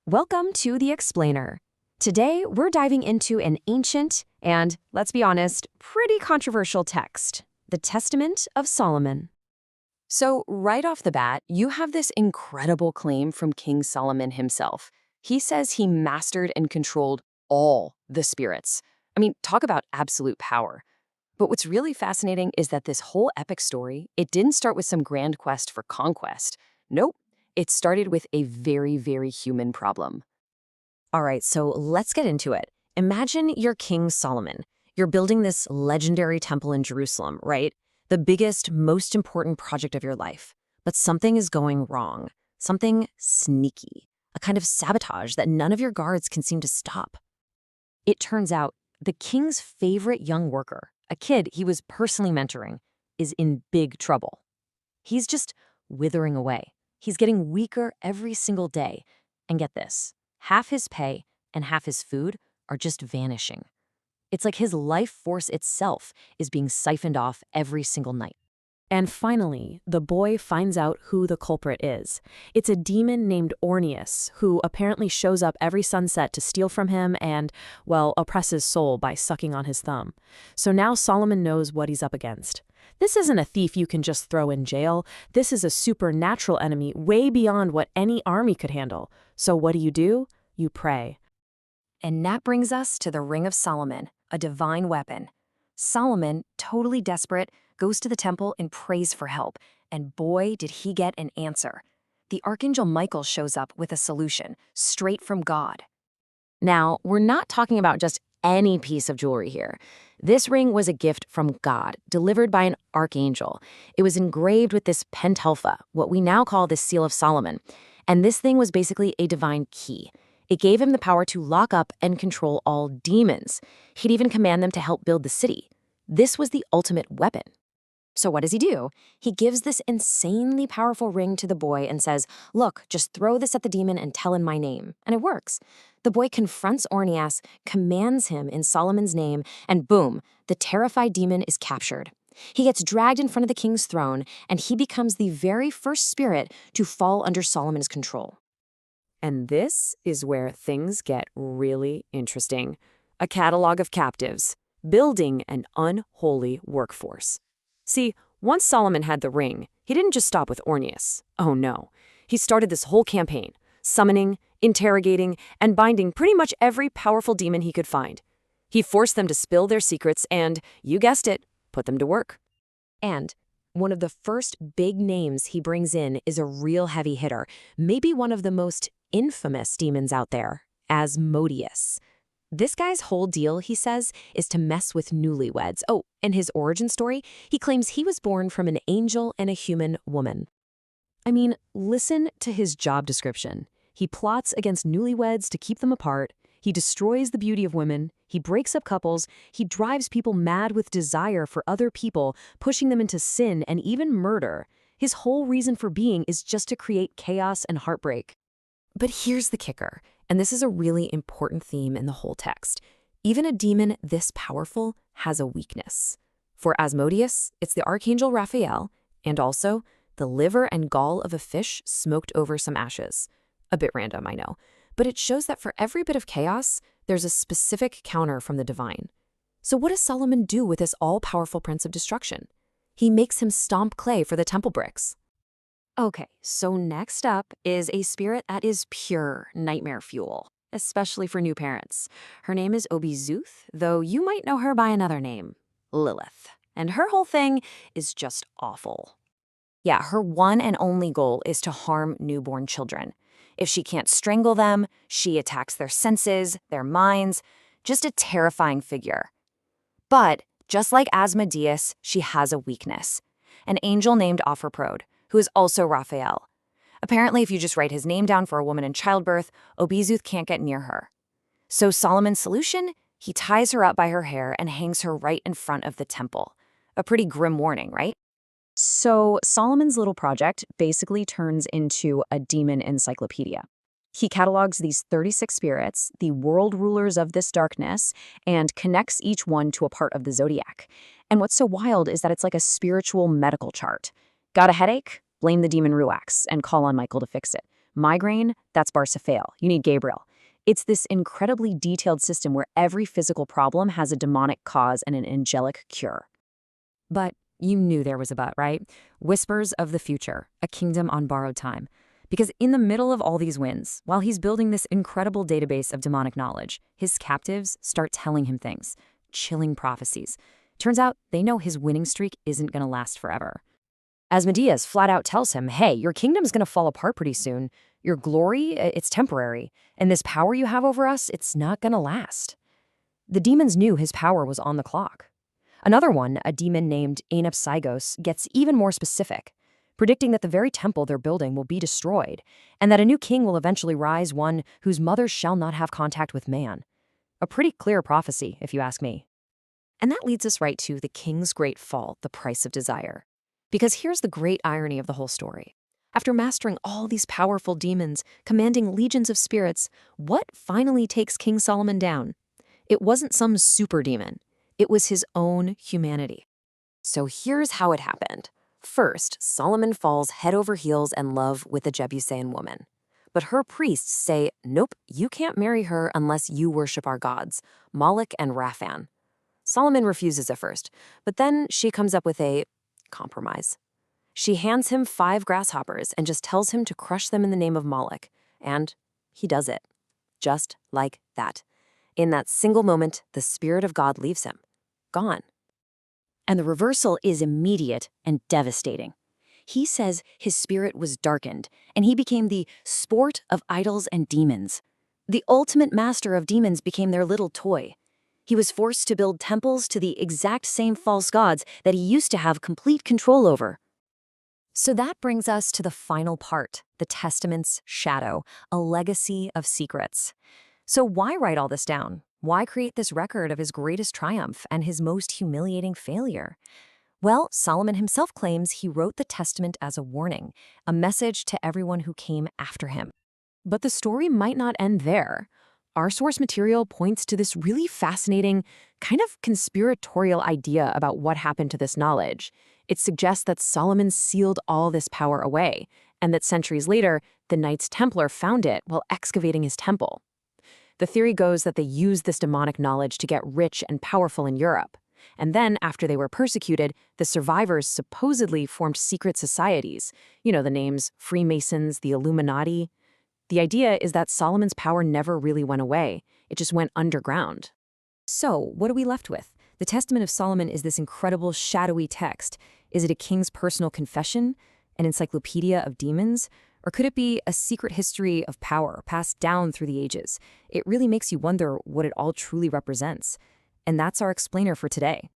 Welcome to The Explainer. Today, we're diving into an ancient and, let's be honest, pretty controversial text, the Testament of Solomon. So, right off the bat, you have this incredible claim from King Solomon himself. He says he mastered and controlled all the spirits. I mean, talk about absolute power. But what's really fascinating is that this whole epic story, it didn't start with some grand quest for conquest. Nope. It started with a very, very human problem. All right, so let's get into it. Imagine you're King Solomon. You're building this legendary temple in Jerusalem, right? The biggest, most important project of your life. But something is going wrong. Something sneaky. A kind of sabotage that none of your guards can seem to stop. It turns out the king's favorite young worker, a kid he was personally mentoring, is in big trouble. He's just withering away. He's getting weaker every single day. And get this, half his pay and half his food are just vanishing. It's like his life force itself is being siphoned off every single night. And finally, the boy finds out who the culprit is. It's a demon named Orneus, who apparently shows up every sunset to steal from him and, well, oppress his soul by sucking on his thumb. So now Solomon knows what he's up against. This isn't a thief you can just throw in jail. This is a supernatural enemy way beyond what any army could handle. So what do? You pray. And that brings us to the Ring of Solomon, a divine weapon. Solomon, totally desperate, goes to the temple and prays for help. And boy, did he get an answer. The archangel Michael shows up with a solution, straight from God. Now, we're not talking about just any piece of jewelry here. This ring was a gift from God, delivered by an archangel. It was engraved with this pentalpha, what we now call the Seal of Solomon. And this thing was basically a divine key. It gave him the power to lock up and control all demons. He'd even command them to help build the city. This was the ultimate weapon. So what does he do? He gives this insanely powerful ring to the boy and says, "Look, just throw this at the demon and tell him my name." And it works. The boy confronts Orneus, commands him in Solomon's name, and boom, the terrified demon is captured. He gets dragged in front of the king's throne, and he becomes the very first spirit to fall under Solomon's control. And this is where things get really interesting. A catalog of captives, building an unholy workforce. See, once Solomon had the ring, he didn't just stop with Orneus. Oh no. He started this whole campaign, summoning, interrogating, and binding pretty much every powerful demon he could find. He forced them to spill their secrets and, you guessed it, put them to work. And one of the first big names he brings in is a real heavy hitter, maybe one of the most infamous demons out there, Asmodeus. This guy's whole deal, he says, is to mess with newlyweds. Oh, and his origin story, he claims he was born from an angel and a human woman. I mean, listen to his job description. He plots against newlyweds to keep them apart. He destroys the beauty of women. He breaks up couples. He drives people mad with desire for other people, pushing them into sin and even murder. His whole reason for being is just to create chaos and heartbreak. But here's the kicker, and this is a really important theme in the whole text. Even a demon this powerful has a weakness. For Asmodeus, it's the archangel Raphael, and also the liver and gall of a fish smoked over some ashes. A bit random, I know, but it shows that for every bit of chaos, there's a specific counter from the divine. So what does Solomon do with this all-powerful prince of destruction? He makes him stomp clay for the temple bricks. Okay, so next up is a spirit that is pure nightmare fuel, especially for new parents. Her name is Obizuth, though you might know her by another name, Lilith. And her whole thing is just awful. Yeah, her one and only goal is to harm newborn children. If she can't strangle them, she attacks their senses, their minds, just a terrifying figure. But just like Asmodeus, she has a weakness, an angel named Ophraphrode, who is also Raphael. Apparently, if you just write his name down for a woman in childbirth, Obizuth can't get near her. So Solomon's solution? He ties her up by her hair and hangs her right in front of the temple. A pretty grim warning, right? So Solomon's little project basically turns into a demon encyclopedia. He catalogs these 36 spirits, the world rulers of this darkness, and connects each one to a part of the zodiac. And what's so wild is that it's like a spiritual medical chart. Got a headache? Blame the demon Ruax and call on Michael to fix it. Migraine, that's Barsaphael. You need Gabriel. It's this incredibly detailed system where every physical problem has a demonic cause and an angelic cure. But you knew there was a but, right? Whispers of the future, a kingdom on borrowed time. Because in the middle of all these wins, while he's building this incredible database of demonic knowledge, his captives start telling him things, chilling prophecies. Turns out they know his winning streak isn't going to last forever. Asmodeus flat out tells him, hey, your kingdom's going to fall apart pretty soon. Your glory, it's temporary. And this power you have over us, it's not going to last. The demons knew his power was on the clock. Another one, a demon named Anapsygos, gets even more specific, predicting that the very temple they're building will be destroyed, and that a new king will eventually rise, one whose mother shall not have contact with man. A pretty clear prophecy, if you ask me. And that leads us right to the king's great fall, the price of desire. Because here's the great irony of the whole story. After mastering all these powerful demons, commanding legions of spirits, what finally takes King Solomon down? It wasn't some super demon. It was his own humanity. So here's how it happened. First, Solomon falls head over heels in love with a Jebusian woman. But her priests say, nope, you can't marry her unless you worship our gods, Moloch and Raphan. Solomon refuses at first, but then she comes up with a compromise. She hands him 5 grasshoppers and just tells him to crush them in the name of Moloch. And he does it. Just like that. In that single moment, the Spirit of God leaves him. Gone. And the reversal is immediate and devastating. He says his spirit was darkened, and he became the sport of idols and demons. The ultimate master of demons became their little toy. He was forced to build temples to the exact same false gods that he used to have complete control over. So that brings us to the final part, the Testament's shadow, a legacy of secrets. So why write all this down? Why create this record of his greatest triumph and his most humiliating failure? Well, Solomon himself claims he wrote the Testament as a warning, a message to everyone who came after him. But the story might not end there. Our source material points to this really fascinating, kind of conspiratorial idea about what happened to this knowledge. It suggests that Solomon sealed all this power away, and that centuries later, the Knights Templar found it while excavating his temple. The theory goes that they used this demonic knowledge to get rich and powerful in Europe. And then, after they were persecuted, the survivors supposedly formed secret societies. You know, the names Freemasons, the Illuminati. The idea is that Solomon's power never really went away. It just went underground. So, what are we left with? The Testament of Solomon is this incredible, shadowy text. Is it a king's personal confession? An encyclopedia of demons? Or could it be a secret history of power passed down through the ages? It really makes you wonder what it all truly represents. And that's our explainer for today.